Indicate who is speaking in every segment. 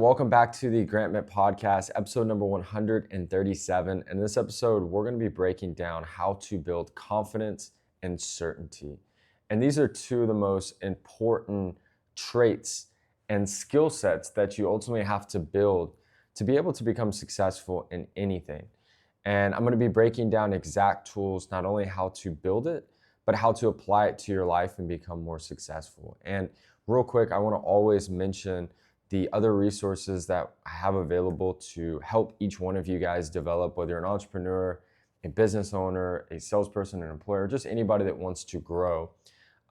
Speaker 1: welcome back to the Grant Mitt Podcast, episode number 137. In this episode, we're going to be breaking down how to build confidence and certainty. And these are two of the most important traits and skill sets that you ultimately have to build to be able to become successful in anything. And I'm going to be breaking down exact tools, not only how to build it, but how to apply it to your life and become more successful. And real quick, I want to always mention the other resources that I have available to help each one of you guys develop, whether you're an entrepreneur, a business owner, a salesperson, an employer, just anybody that wants to grow.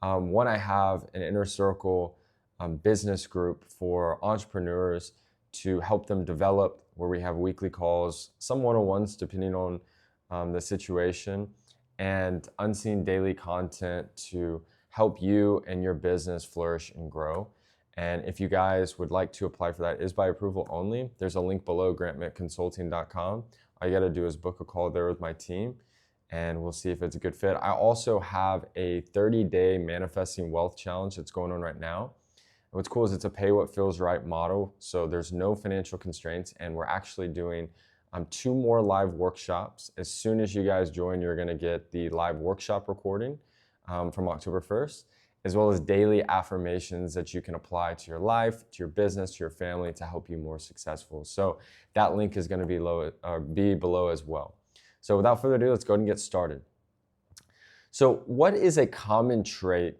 Speaker 1: One, I have an inner circle business group for entrepreneurs to help them develop, where we have weekly calls, some one-on-ones depending on the situation, and unseen daily content to help you and your business flourish and grow. And if you guys would like to apply for that, it is by approval only. There's a link below, grantmittconsulting.com. All you got to do is book a call there with my team, and we'll see if it's a good fit. I also have a 30-day manifesting wealth challenge that's going on right now. And what's cool is it's a pay what feels right model, so there's no financial constraints, and we're actually doing 2 more live workshops. As soon as you guys join, you're going to get the live workshop recording from October 1st. As well as daily affirmations that you can apply to your life, to your business, to your family to help you more successful. So that link is going to be below as well. So without further ado, let's go ahead and get started. So what is a common trait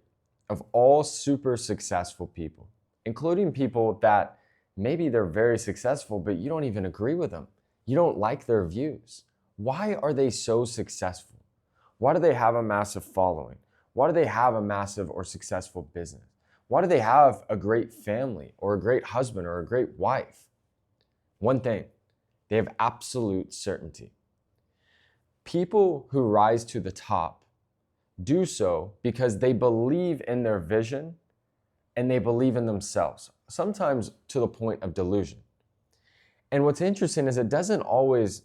Speaker 1: of all super successful people, including people that maybe they're very successful, but you don't even agree with them? You don't like their views. Why are they so successful? Why do they have a massive following? Why do they have a massive or successful business? Why do they have a great family or a great husband or a great wife? One thing, they have absolute certainty. People who rise to the top do so because they believe in their vision and they believe in themselves, sometimes to the point of delusion. And what's interesting is it doesn't always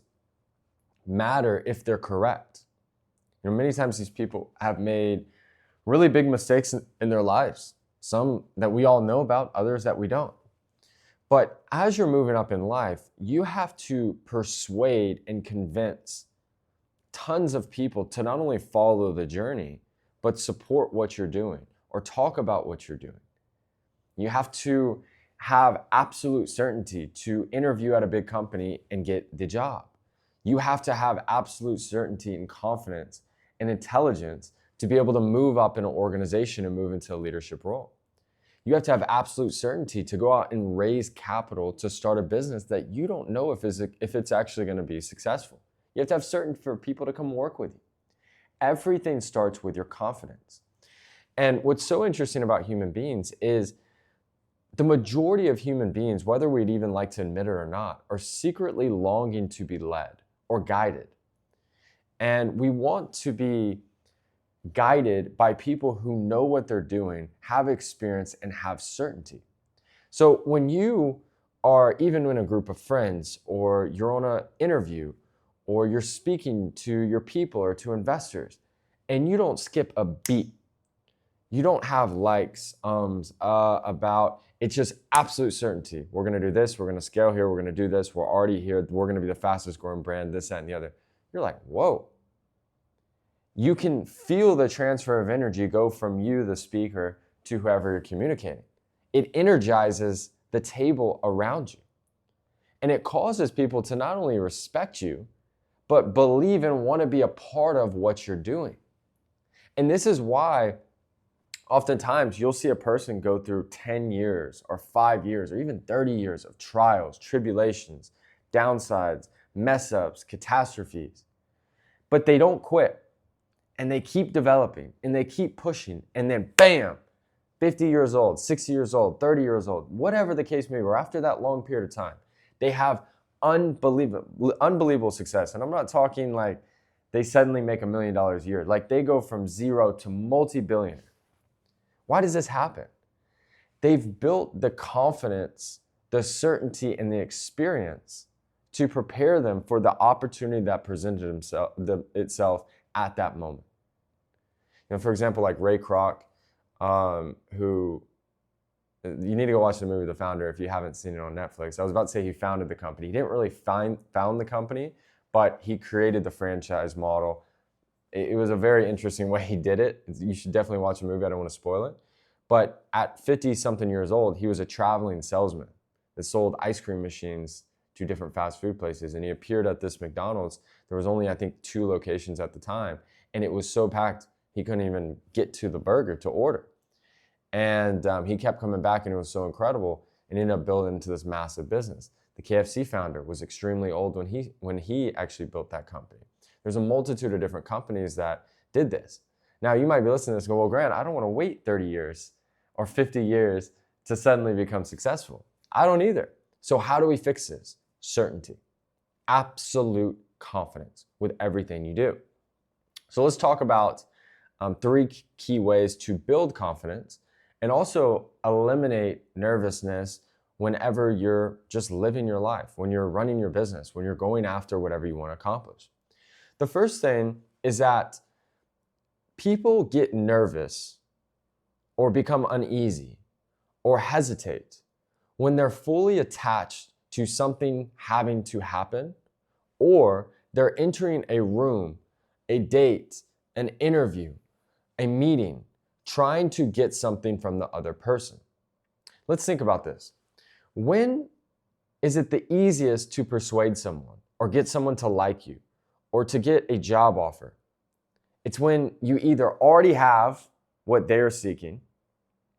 Speaker 1: matter if they're correct. Many times these people have made really big mistakes in their lives, some that we all know about, others that we don't. But as you're moving up in life, you have to persuade and convince tons of people to not only follow the journey, but support what you're doing or talk about what you're doing. You have to have absolute certainty to interview at a big company and get the job. You have to have absolute certainty and confidence and intelligence to be able to move up in an organization and move into a leadership role. You have to have absolute certainty to go out and raise capital to start a business that you don't know if it's actually going to be successful. You have to have certainty for people to come work with you. Everything starts with your confidence. And what's so interesting about human beings is the majority of human beings, whether we'd even like to admit it or not, are secretly longing to be led or guided. And we want to be guided by people who know what they're doing, have experience, and have certainty. So when you are even in a group of friends, or you're on an interview, or you're speaking to your people or to investors, and you don't skip a beat, you don't have likes, about, it's just absolute certainty. We're going to do this, we're going to scale here, we're going to do this, we're already here, we're going to be the fastest growing brand, this, that, and the other. You're like, whoa. You can feel the transfer of energy go from you, the speaker, to whoever you're communicating. It energizes the table around you. And it causes people to not only respect you, but believe and want to be a part of what you're doing. And this is why oftentimes you'll see a person go through 10 years or 5 years or even 30 years of trials, tribulations, downsides, mess ups, catastrophes, but they don't quit. And they keep developing and they keep pushing, and then bam, 50 years old, 60 years old, 30 years old, whatever the case may be, or after that long period of time, they have unbelievable success. And I'm not talking like they suddenly make $1 million a year. Like they go from zero to multi-billionaire. Why does this happen? They've built the confidence, the certainty, and the experience to prepare them for the opportunity that presented itself at that moment. For example, like Ray Kroc, who You need to go watch the movie The Founder if you haven't seen it on Netflix. I was about to say he founded the company. He didn't really found the company, but he created the franchise model. It was a very interesting way he did it. You should definitely watch the movie. I don't want to spoil it. But at 50-something years old, he was a traveling salesman that sold ice cream machines to different fast food places. And he appeared at this McDonald's. There was only, I think, 2 locations at the time. And it was so packed, he couldn't even get to the burger to order. And he kept coming back, and it was so incredible, and ended up building into this massive business. The KFC founder was extremely old when he actually built that company. There's a multitude of different companies that did this. Now, you might be listening to this and go, well, Grant, I don't want to wait 30 years or 50 years to suddenly become successful. I don't either. So how do we fix this? Certainty. Absolute confidence with everything you do. So let's talk about 3 key ways to build confidence and also eliminate nervousness whenever you're just living your life, when you're running your business, when you're going after whatever you want to accomplish. The first thing is that people get nervous or become uneasy or hesitate when they're fully attached to something having to happen, or they're entering a room, a date, an interview, a meeting, trying to get something from the other person. Let's think about this. When is it the easiest to persuade someone or get someone to like you or to get a job offer? It's when you either already have what they're seeking,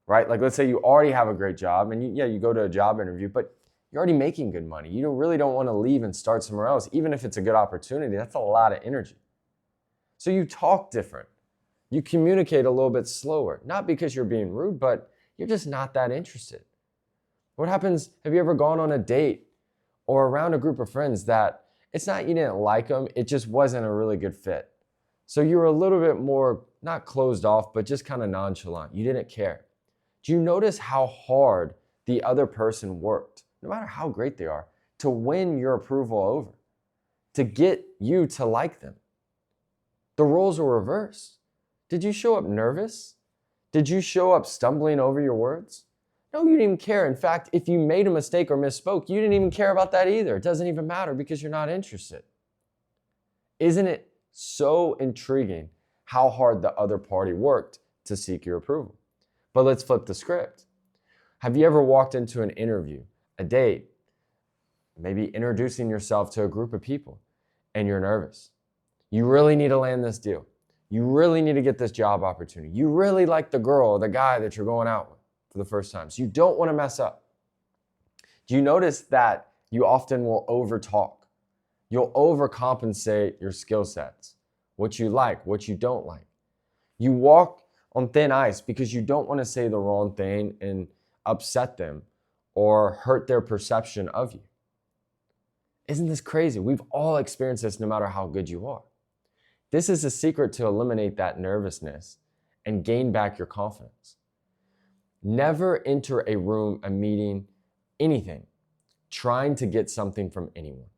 Speaker 1: right? Like, let's say you already have a great job and you go to a job interview, but you're already making good money. You really don't want to leave and start somewhere else. Even if it's a good opportunity, that's a lot of energy. So you talk different. You communicate a little bit slower, not because you're being rude, but you're just not that interested. What happens, have you ever gone on a date or around a group of friends that it's not you didn't like them, it just wasn't a really good fit? So you were a little bit more, not closed off, but just kind of nonchalant. You didn't care. Do you notice how hard the other person worked, no matter how great they are, to win your approval over, to get you to like them? The roles were reversed. Did you show up nervous? Did you show up stumbling over your words? No, you didn't even care. In fact, if you made a mistake or misspoke, you didn't even care about that either. It doesn't even matter because you're not interested. Isn't it so intriguing how hard the other party worked to seek your approval? But let's flip the script. Have you ever walked into an interview, a date, maybe introducing yourself to a group of people, and you're nervous? You really need to land this deal. You really need to get this job opportunity. You really like the girl or the guy that you're going out with for the first time. So you don't want to mess up. Do you notice that you often will overtalk? You'll overcompensate your skill sets, what you like, what you don't like. You walk on thin ice because you don't want to say the wrong thing and upset them or hurt their perception of you. Isn't this crazy? We've all experienced this no matter how good you are. This is the secret to eliminate that nervousness and gain back your confidence. Never enter a room, a meeting, anything, trying to get something from anyone.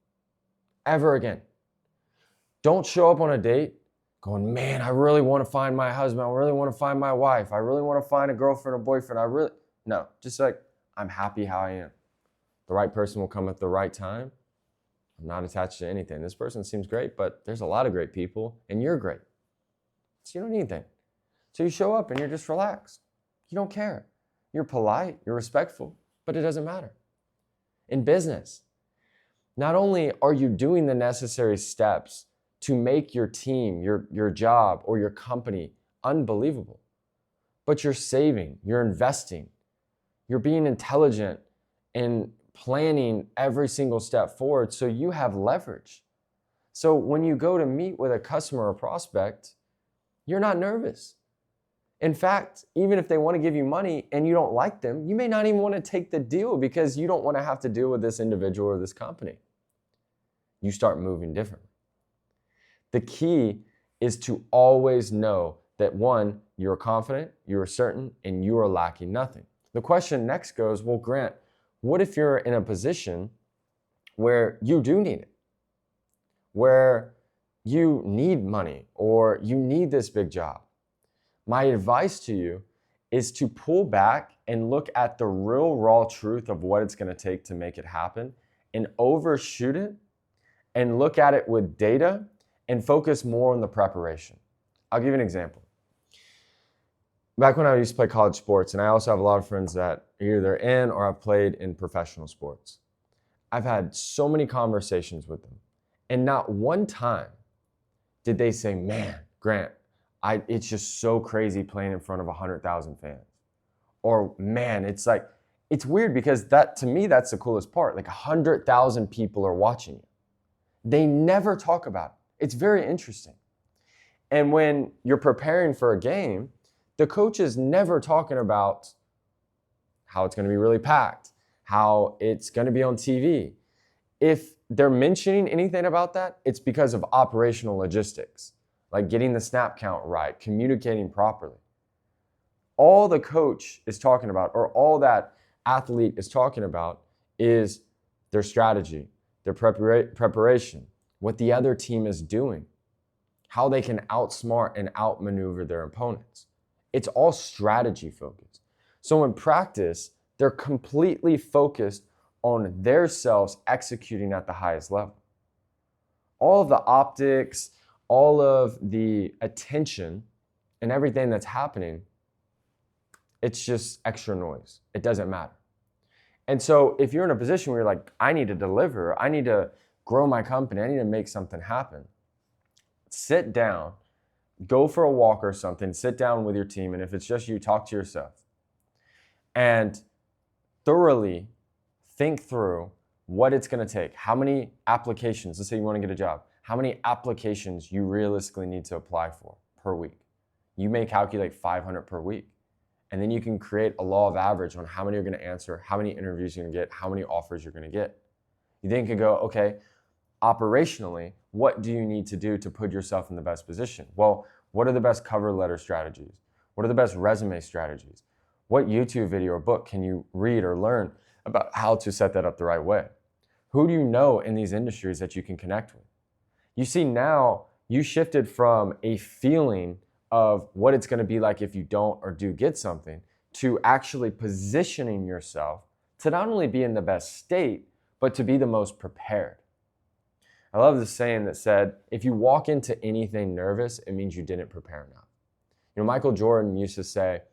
Speaker 1: Ever again. Don't show up on a date going, man, I really want to find my husband. I really want to find my wife. I really want to find a girlfriend or boyfriend. No, just like, I'm happy how I am. The right person will come at the right time. I'm not attached to anything. This person seems great, but there's a lot of great people, and you're great. So you don't need anything. So you show up and you're just relaxed. You don't care. You're polite, you're respectful, but it doesn't matter. In business, not only are you doing the necessary steps to make your team, your job, or your company unbelievable, but you're saving, you're investing, you're being intelligent and planning every single step forward so you have leverage. So when you go to meet with a customer or prospect, you're not nervous. In fact, even if they want to give you money and you don't like them, you may not even want to take the deal because you don't want to have to deal with this individual or this company. You start moving differently. The key is to always know that one, you're confident, you're certain, and you are lacking nothing. The question next goes, well, Grant, what if you're in a position where you do need it, where you need money or you need this big job? My advice to you is to pull back and look at the real raw truth of what it's going to take to make it happen and overshoot it and look at it with data and focus more on the preparation. I'll give you an example. Back when I used to play college sports, and I also have a lot of friends that are either in or have played in professional sports, I've had so many conversations with them, and not one time did they say, man, Grant, it's just so crazy playing in front of 100,000 fans. Or, man, it's weird because to me, that's the coolest part. Like 100,000 people are watching you. They never talk about it. It's very interesting. And when you're preparing for a game, the coach is never talking about how it's going to be really packed, how it's going to be on TV. If they're mentioning anything about that, it's because of operational logistics, like getting the snap count right, communicating properly. All the coach is talking about, or all that athlete is talking about, is their strategy, their preparation, what the other team is doing, how they can outsmart and outmaneuver their opponents. It's all strategy focused. So in practice, they're completely focused on their selves executing at the highest level. All of the optics, all of the attention, and everything that's happening, it's just extra noise. It doesn't matter. And so if you're in a position where you're like, I need to deliver, I need to grow my company, I need to make something happen, sit down, go for a walk or something, sit down with your team, and if it's just you, talk to yourself. And thoroughly think through what it's going to take, how many applications, let's say you want to get a job, how many applications you realistically need to apply for per week. You may calculate 500 per week. And then you can create a law of average on how many you're going to answer, how many interviews you're going to get, how many offers you're going to get. You then can go, okay, operationally, what do you need to do to put yourself in the best position? Well, what are the best cover letter strategies? What are the best resume strategies? What YouTube video or book can you read or learn about how to set that up the right way? Who do you know in these industries that you can connect with? You see, now you shifted from a feeling of what it's going to be like if you don't or do get something to actually positioning yourself to not only be in the best state, but to be the most prepared. I love the saying that said, if you walk into anything nervous, it means you didn't prepare enough. You know, Michael Jordan used to say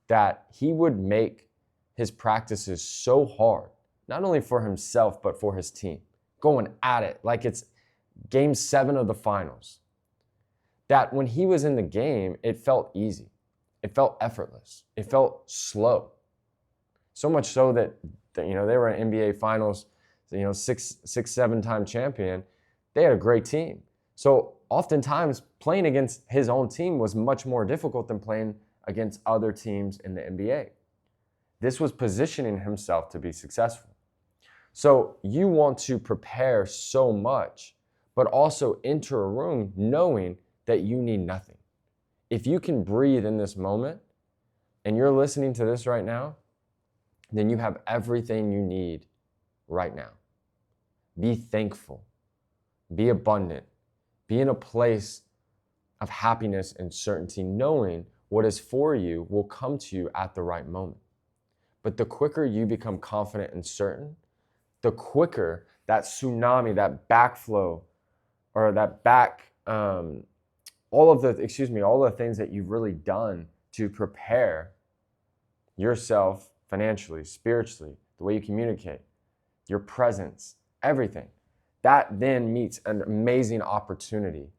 Speaker 1: that he would make his practices so hard, not only for himself, but for his team, going at it like it's game 7 of the finals. That when he was in the game, it felt easy. It felt effortless. It felt slow. So much so that they were in NBA Finals, 6-7-time champion. They had a great team. So oftentimes playing against his own team was much more difficult than playing against other teams in the NBA. This was positioning himself to be successful. So you want to prepare so much, but also enter a room knowing that you need nothing. If you can breathe in this moment and you're listening to this right now, then you have everything you need right now. Be thankful. Be abundant. Be in a place of happiness and certainty, knowing what is for you will come to you at the right moment. But the quicker you become confident and certain, the quicker that tsunami, that backflow, or that all of the things that you've really done to prepare yourself financially, spiritually, the way you communicate, your presence, everything, that then meets an amazing opportunity.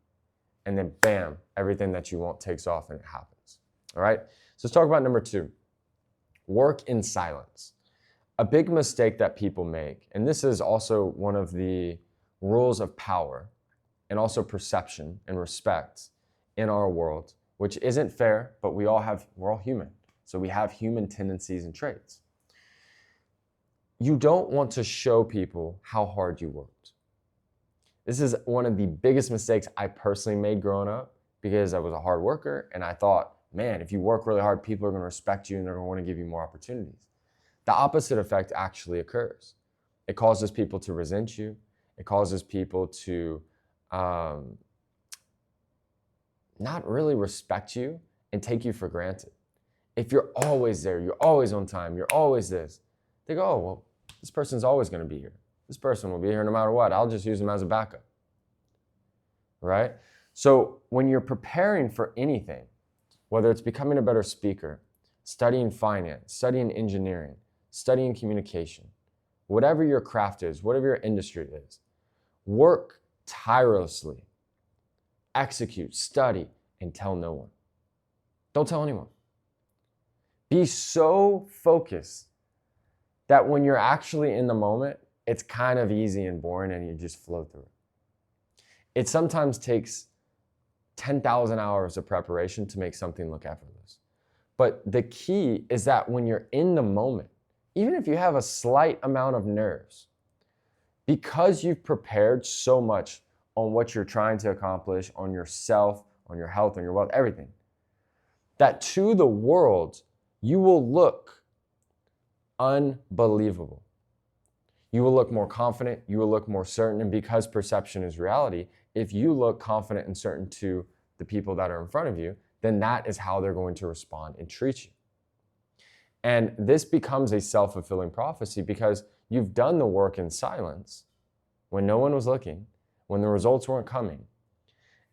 Speaker 1: And then bam, everything that you want takes off and it happens. All right. So let's talk about number 2, work in silence. A big mistake that people make, and this is also one of the rules of power and also perception and respect in our world, which isn't fair, but we're all human. So we have human tendencies and traits. You don't want to show people how hard you worked. This is one of the biggest mistakes I personally made growing up because I was a hard worker and I thought, man, if you work really hard, people are going to respect you and they're going to want to give you more opportunities. The opposite effect actually occurs. It causes people to resent you. It causes people to not really respect you and take you for granted. If you're always there, you're always on time, you're always this, they go, oh, well, this person's always going to be here. This person will be here no matter what. I'll just use them as a backup, right? So when you're preparing for anything, whether it's becoming a better speaker, studying finance, studying engineering, studying communication, whatever your craft is, whatever your industry is, work tirelessly, execute, study, and tell no one. Don't tell anyone. Be so focused that when you're actually in the moment, it's kind of easy and boring and you just flow through it. It sometimes takes 10,000 hours of preparation to make something look effortless. But the key is that when you're in the moment, even if you have a slight amount of nerves, because you've prepared so much on what you're trying to accomplish, on yourself, on your health, on your wealth, everything, that to the world, you will look unbelievable. You will look more confident, you will look more certain, and because perception is reality, if you look confident and certain to the people that are in front of you, then that is how they're going to respond and treat you. And this becomes a self-fulfilling prophecy because you've done the work in silence when no one was looking, when the results weren't coming.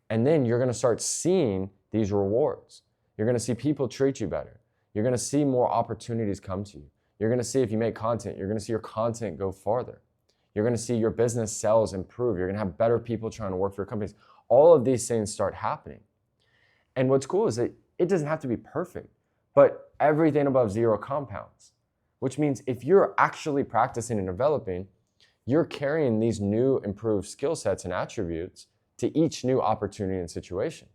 Speaker 1: And then you're going to start seeing these rewards. You're going to see people treat you better. You're going to see more opportunities come to you. You're going to see if you make content, you're going to see your content go farther. You're going to see your business sales improve. You're going to have better people trying to work for your companies. All of these things start happening. And what's cool is that it doesn't have to be perfect, but everything above zero compounds, which means if you're actually practicing and developing, you're carrying these new improved skill sets and attributes to each new opportunity and situation,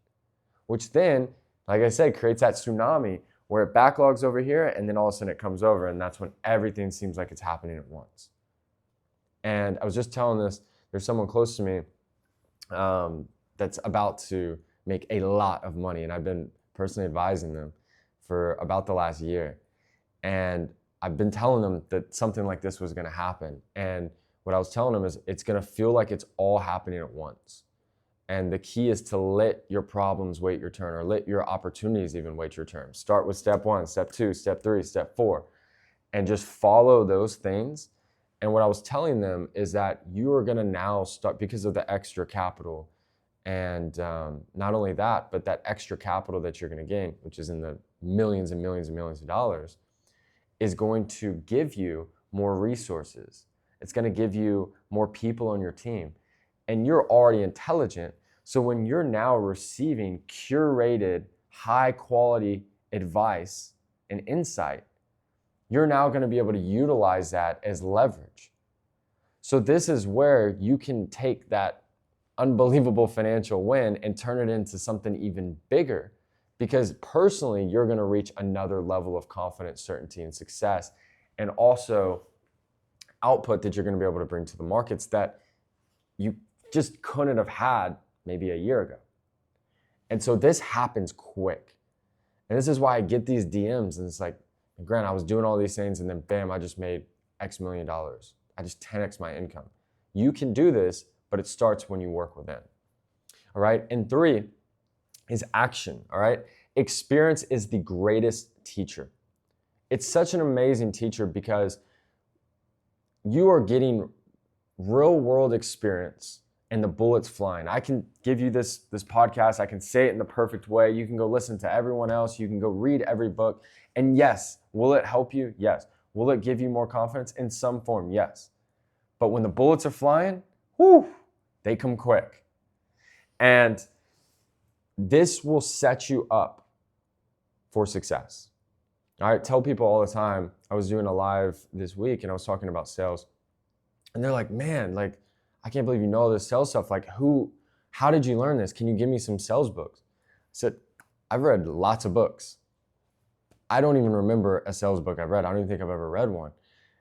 Speaker 1: which then, like I said, creates that tsunami where it backlogs over here and then all of a sudden it comes over, and that's when everything seems like it's happening at once. And I was just telling this, there's someone close to me that's about to make a lot of money, and I've been personally advising them for about the last year. And I've been telling them that something like this was gonna happen. And what I was telling them is it's gonna feel like it's all happening at once. And the key is to let your problems wait your turn, or let your opportunities even wait your turn. Start with step 1, step 2, step 3, step 4, and just follow those things. And what I was telling them is that you are gonna now start, because of the extra capital, and not only that, but that extra capital that you're gonna gain, which is in the millions and millions and millions of dollars, is going to give you more resources. It's gonna give you more people on your team. And you're already intelligent. So when you're now receiving curated, high quality advice and insight, you're now going to be able to utilize that as leverage. So this is where you can take that unbelievable financial win and turn it into something even bigger, because personally, you're going to reach another level of confidence, certainty, and success, and also output that you're going to be able to bring to the markets that you just couldn't have had maybe a year ago. And so this happens quick. And this is why I get these DMs and it's like, Grant, I was doing all these things and then bam, I just made X million dollars. I just 10X my income. You can do this, but it starts when you work within. All right. And 3 is action. All right. Experience is the greatest teacher. It's such an amazing teacher because you are getting real world experience and the bullets flying. I can give you this podcast. I can say it in the perfect way. You can go listen to everyone else. You can go read every book. And yes, will it help you? Yes. Will it give you more confidence? In some form, yes. But when the bullets are flying, whew, they come quick. And this will set you up for success. All right, tell people all the time. I was doing a live this week and I was talking about sales. And they're like, man, like, I can't believe you know all this sales stuff. Like, how did you learn this? Can you give me some sales books? I said, I've read lots of books. I don't even remember a sales book I've read. I don't even think I've ever read one.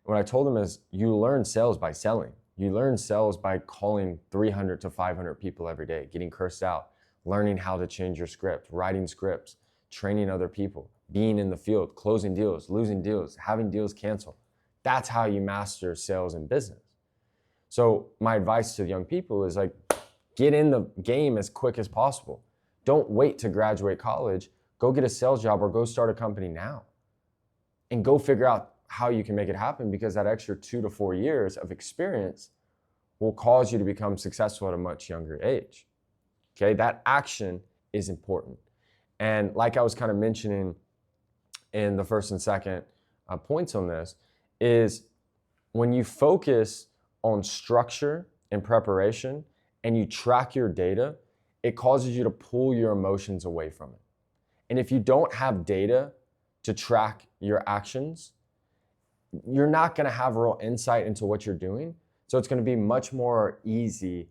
Speaker 1: What I told them is, you learn sales by selling. You learn sales by calling 300 to 500 people every day, getting cursed out, learning how to change your script, writing scripts, training other people, being in the field, closing deals, losing deals, having deals canceled. That's how you master sales and business. So my advice to young people is like, get in the game as quick as possible. Don't wait to graduate college. go get a sales job or go start a company now and go figure out how you can make it happen, because that extra 2 to 4 years of experience will cause you to become successful at a much younger age. Okay, that action is important. And like I was kind of mentioning in the first and second points on this, is when you focus on structure and preparation and you track your data, it causes you to pull your emotions away from it. And if you don't have data to track your actions, you're not going to have real insight into what you're doing. So it's going to be much more easy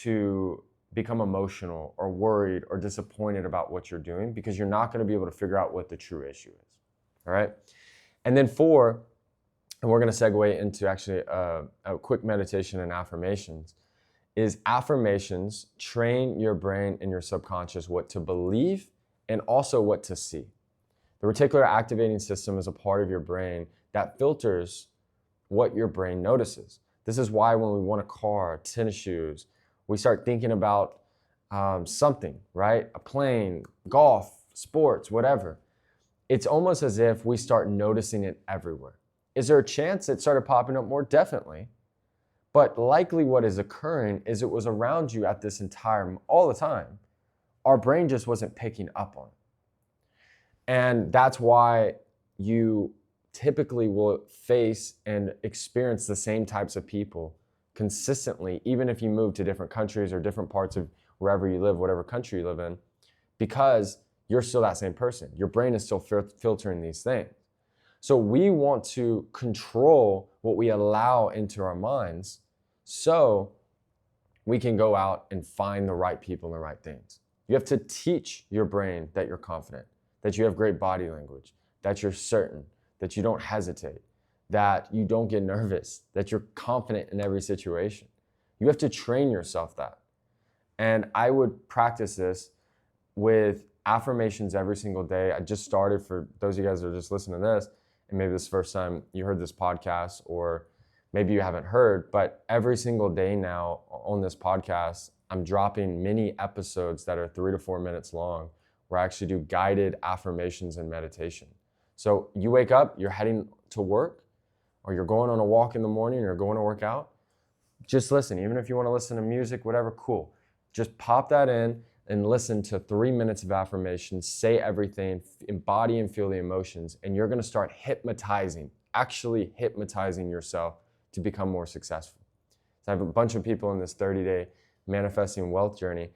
Speaker 1: to become emotional or worried or disappointed about what you're doing, because you're not going to be able to figure out what the true issue is. All right. And then 4, and we're going to segue into actually a quick meditation and affirmations, is affirmations train your brain and your subconscious what to believe and also what to see. The reticular activating system is a part of your brain that filters what your brain notices. This is why when we want a car, tennis shoes, we start thinking about something, right? A plane, golf, sports, whatever. It's almost as if we start noticing it everywhere. Is there a chance it started popping up more? Definitely. But likely what is occurring is it was around you at this all the time. Our brain just wasn't picking up on it. And that's why you typically will face and experience the same types of people consistently, even if you move to different countries or different parts of wherever you live, whatever country you live in, because you're still that same person. Your brain is still filtering these things. So we want to control what we allow into our minds so we can go out and find the right people and the right things. You have to teach your brain that you're confident, that you have great body language, that you're certain, that you don't hesitate, that you don't get nervous, that you're confident in every situation. You have to train yourself that. And I would practice this with affirmations every single day. I just started, for those of you guys that are just listening to this, and maybe this is the first time you heard this podcast, or maybe you haven't heard, but every single day now on this podcast, I'm dropping mini episodes that are 3 to 4 minutes long, where I actually do guided affirmations and meditation. So you wake up, you're heading to work, or you're going on a walk in the morning, or you're going to work out, just listen. Even if you want to listen to music, whatever, cool. Just pop that in and listen to 3 minutes of affirmations, say everything, embody and feel the emotions, and you're going to start actually hypnotizing yourself to become more successful. So I have a bunch of people in this 30-day manifesting wealth journey,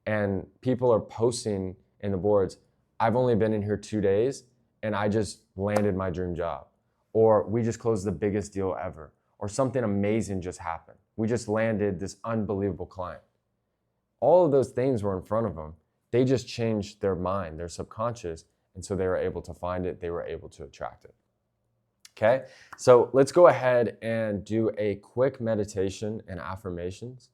Speaker 1: and people are posting in the boards, I've only been in here 2 days and I just landed my dream job, or we just closed the biggest deal ever, or something amazing just happened. We just landed this unbelievable client. All of those things were in front of them. They just changed their mind, their subconscious, and so they were able to find it, they were able to attract it. Okay, so let's go ahead and do a quick meditation and affirmations.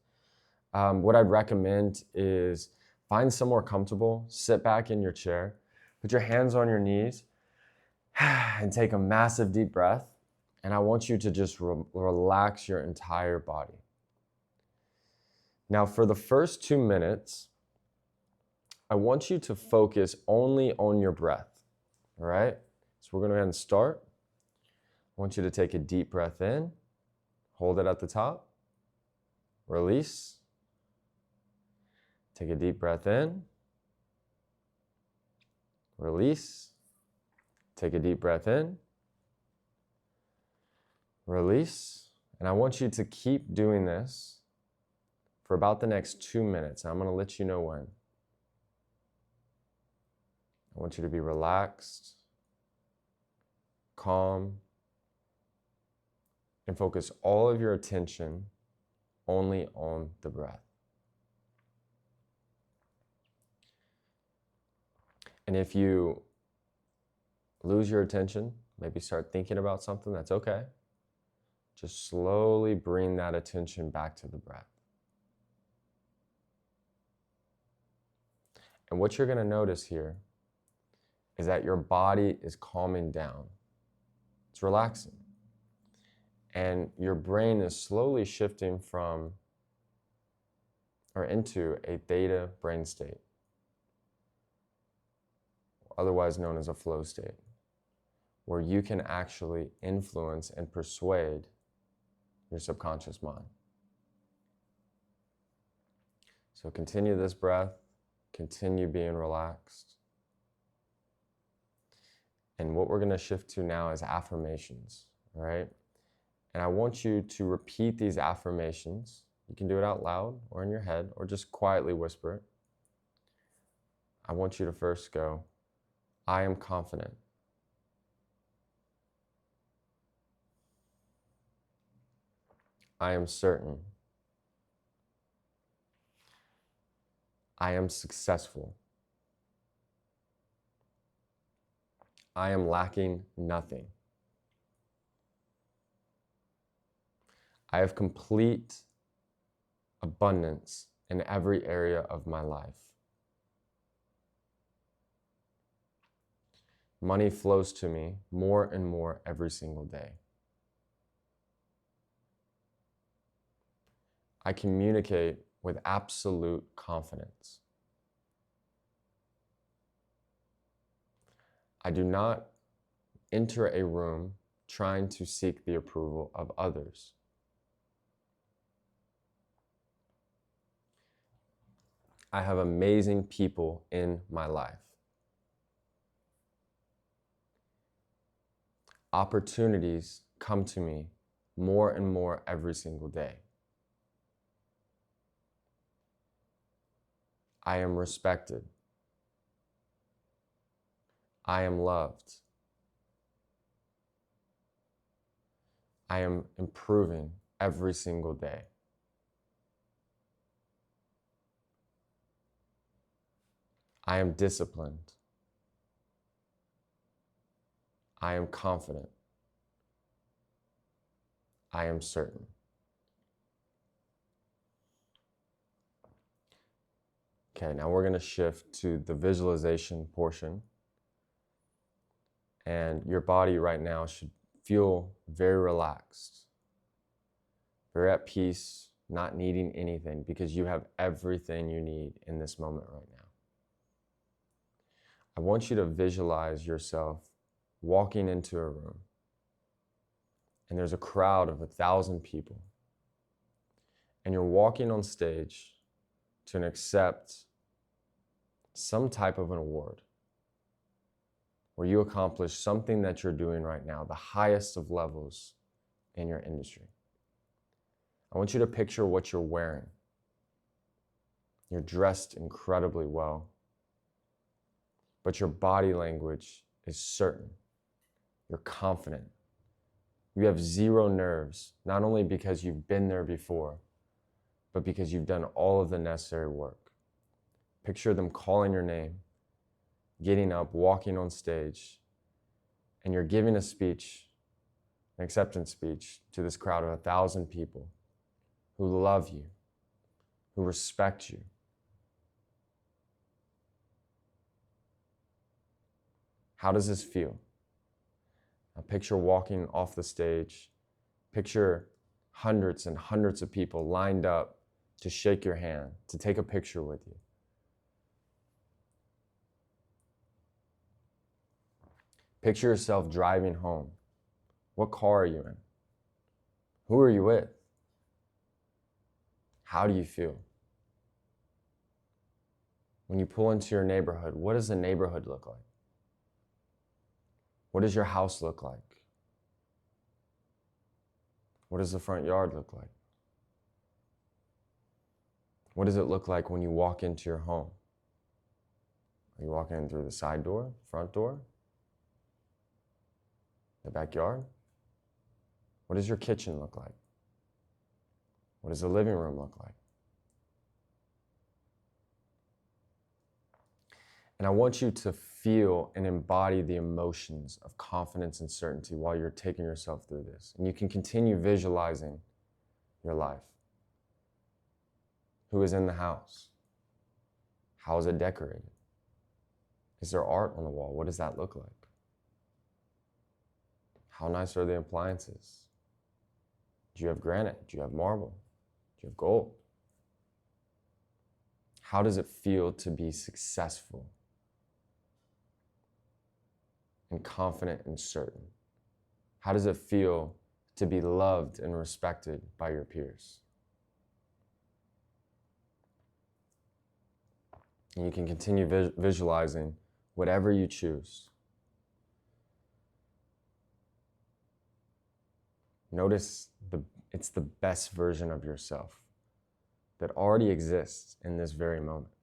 Speaker 1: What I'd recommend is find somewhere comfortable, sit back in your chair, put your hands on your knees, and take a massive deep breath. And I want you to just relax your entire body. Now, for the first 2 minutes, I want you to focus only on your breath, all right? So we're going to go ahead and start. I want you to take a deep breath in, hold it at the top, release. Take a deep breath in, release. Take a deep breath in, release. And I want you to keep doing this for about the next 2 minutes. I'm going to let you know when. I want you to be relaxed, calm, and focus all of your attention only on the breath. And if you lose your attention, maybe start thinking about something, that's okay. Just slowly bring that attention back to the breath. And what you're going to notice here is that your body is calming down. It's relaxing. And your brain is slowly shifting from or into a theta brain state. otherwise known as a flow state, where you can actually influence and persuade your subconscious mind. So continue this breath, continue being relaxed. And what we're going to shift to now is affirmations, all right? And I want you to repeat these affirmations. You can do it out loud or in your head or just quietly whisper it. I want you to first go, I am confident. I am certain. I am successful. I am lacking nothing. I have complete abundance in every area of my life. Money flows to me more and more every single day. I communicate with absolute confidence. I do not enter a room trying to seek the approval of others. I have amazing people in my life. Opportunities come to me more and more every single day. I am respected. I am loved. I am improving every single day. I am disciplined. I am confident. I am certain. Okay, now we're going to shift to the visualization portion. And your body right now should feel very relaxed, very at peace, not needing anything, because you have everything you need in this moment right now. I want you to visualize yourself walking into a room, and there's a crowd of 1,000 people, and you're walking on stage to accept some type of an award where you accomplish something that you're doing right now, the highest of levels in your industry. I want you to picture what you're wearing. You're dressed incredibly well, but your body language is certain. You're confident. You have zero nerves, not only because you've been there before, but because you've done all of the necessary work. Picture them calling your name, getting up, walking on stage, and you're giving a speech, an acceptance speech to this crowd of 1,000 people who love you, who respect you. How does this feel? Now picture walking off the stage. Picture hundreds and hundreds of people lined up to shake your hand, to take a picture with you. Picture yourself driving home. What car are you in? Who are you with? How do you feel? When you pull into your neighborhood, what does the neighborhood look like? What does your house look like? What does the front yard look like? What does it look like when you walk into your home? Are you walking in through the side door, front door, the backyard? What does your kitchen look like? What does the living room look like? And I want you to feel and embody the emotions of confidence and certainty while you're taking yourself through this. And you can continue visualizing your life. Who is in the house? How is it decorated? Is there art on the wall? What does that look like? How nice are the appliances? Do you have granite? Do you have marble? Do you have gold? How does it feel to be successful? and confident and certain? How does it feel to be loved and respected by your peers? And you can continue visualizing whatever you choose. Notice it's the best version of yourself that already exists in this very moment.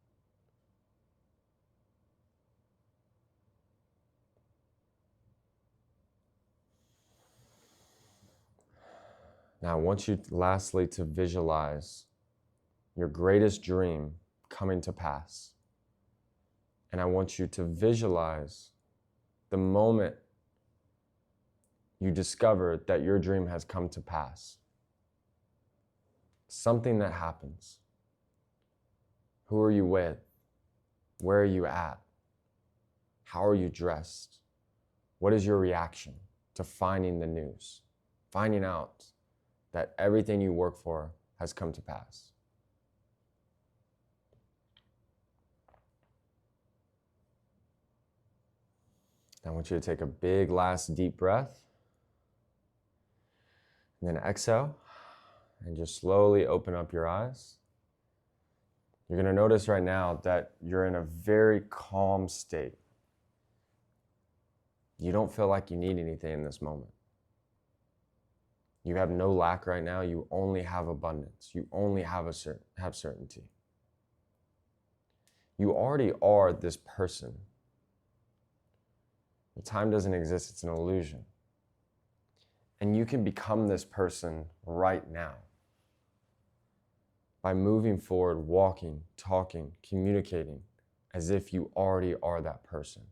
Speaker 1: Now, I want you lastly to visualize your greatest dream coming to pass. And I want you to visualize the moment you discover that your dream has come to pass. Something that happens. Who are you with? Where are you at? How are you dressed? What is your reaction to finding the news? Finding out that everything you work for has come to pass. I want you to take a big last deep breath. And then exhale. And just slowly open up your eyes. You're going to notice right now that you're in a very calm state. You don't feel like you need anything in this moment. You have no lack right now. You only have abundance. You only have certainty. You already are this person. The time doesn't exist. It's an illusion. And you can become this person right now by moving forward, walking, talking, communicating as if you already are that person.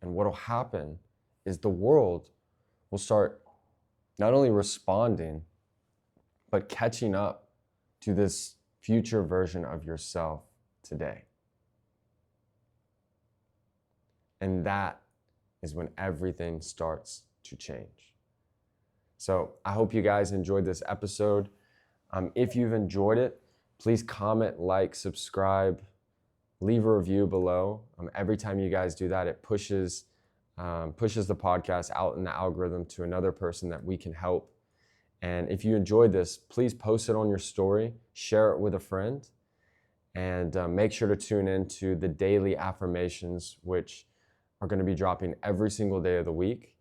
Speaker 1: And what will happen is the world will start not only responding, but catching up to this future version of yourself today. And that is when everything starts to change. So I hope you guys enjoyed this episode. If you've enjoyed it, please comment, like, subscribe, leave a review below. Every time you guys do that, it pushes the podcast out in the algorithm to another person that we can help. And if you enjoyed this, please post it on your story, share it with a friend, and make sure to tune in to the daily affirmations, which are going to be dropping every single day of the week,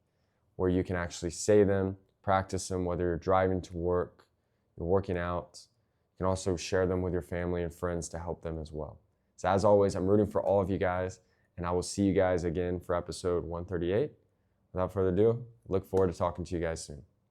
Speaker 1: where you can actually say them, practice them, whether you're driving to work, you're working out. You can also share them with your family and friends to help them as well. So as always, I'm rooting for all of you guys, and I will see you guys again for episode 138. Without further ado, look forward to talking to you guys soon.